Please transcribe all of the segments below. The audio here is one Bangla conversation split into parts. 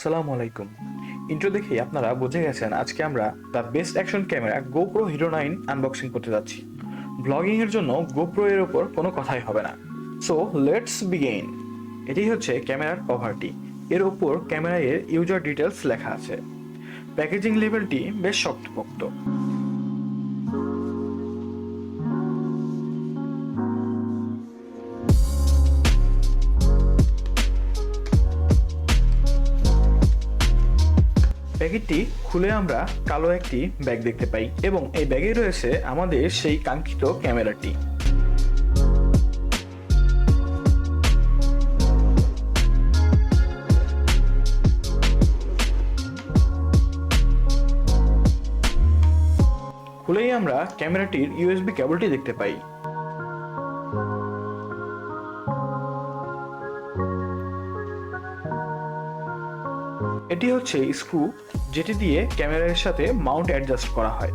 আসসালামু আলাইকুম। ইন্ট্রো দেখেই আপনারা বুঝে গেছেন আজকে আমরা the best action camera GoPro hero 9 unboxing করতে যাচ্ছি। ব্লগিং এর জন্য গোপ্রো এর ওপর কোনো কথাই হবে না। So let's begin. এটি হচ্ছে ক্যামেরার কভারটি। এর ওপর ক্যামেরার ইউজার ডিটেলস লেখা আছে। প্যাকেজিং লেভেলটি বেশ শক্তপোক্ত। প্যাকেটটি খুলে আমরা কালো একটি ব্যাগ দেখতে পাই এবং এই ব্যাগে রয়েছে আমাদের সেই কাঙ্ক্ষিত ক্যামেরাটি। খুলেই আমরা ক্যামেরাটির ইউএসবি কেবলটি দেখতে পাই। এটি হচ্ছে স্ক্রু যেটি দিয়ে ক্যামেরার সাথে মাউন্ট অ্যাডজাস্ট করা হয়।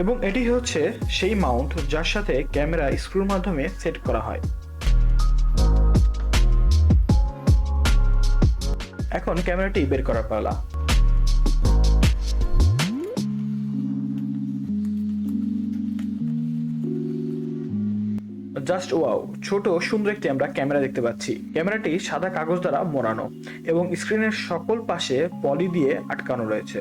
এবং এটি হচ্ছে সেই মাউন্ট যার সাথে ক্যামেরা স্ক্রুর মাধ্যমে সেট করা হয়। এখন ক্যামেরাটি বের করার পালা। জাস্ট ওয়াও, ছোট সুন্দর একটি আমরা ক্যামেরা দেখতে পাচ্ছি। ক্যামেরাটি সাদা কাগজ দ্বারা মোড়ানো এবং স্ক্রিনের সকল পাশে পলি দিয়ে আটকানো রয়েছে।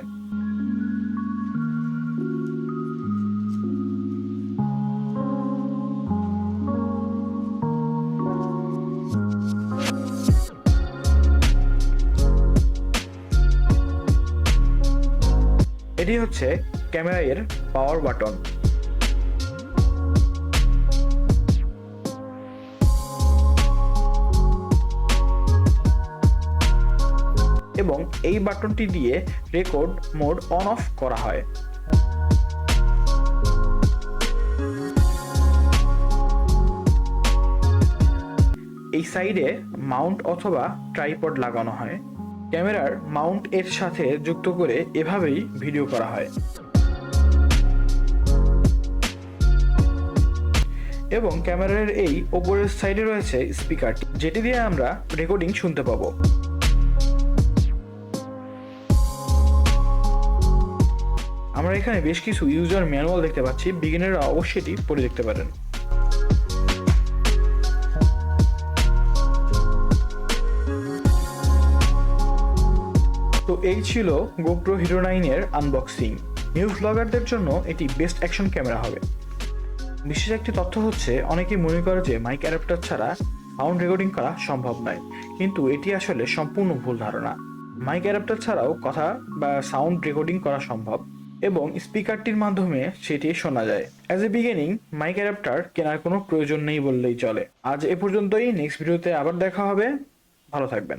এটি হচ্ছে ক্যামেরার পাওয়ার বাটন। এবং এই বাটনটি দিয়ে রেকর্ড মোড অন অফ করা হয়। এই সাইডে মাউন্ট অথবা ট্রাইপড লাগানো হয়। ক্যামেরার মাউন্ট এর সাথে যুক্ত করে এভাবেই ভিডিও করা হয়। এবং ক্যামেরার এই ওপরের সাইডে রয়েছে স্পিকারটি, যেটি দিয়ে আমরা রেকর্ডিং শুনতে পাবো। আমরা এখানে বেশ কিছু ইউজার ম্যানুয়াল দেখতে পাচ্ছি, বিগিনাররা অবশ্যই এটি পড়ে দেখতে পারেন। তো এই ছিল গোপ্রো হিরো 9 এর আনবক্সিং। নিউ ব্লগারদের জন্য এটি বেস্ট অ্যাকশন ক্যামেরা হবে। বিশেষ একটি তথ্য হচ্ছে, অনেকেই মনে করে যে মাইক অ্যাডাপ্টার ছাড়া সাউন্ড রেকর্ডিং করা সম্ভব নয়, কিন্তু এটি আসলে সম্পূর্ণ ভুল ধারণা। মাইক অ্যাডাপ্টার ছাড়াও কথা বা সাউন্ড রেকর্ডিং করা সম্ভব এবং স্পিকারটির মাধ্যমে সেটি শোনা যায়। As a beginning mic adapter কেনার কোনো প্রয়োজন নেই বললেই চলে। আজ এ পর্যন্তই। নেক্সট ভিডিওতে আবার দেখা হবে। ভালো থাকবেন।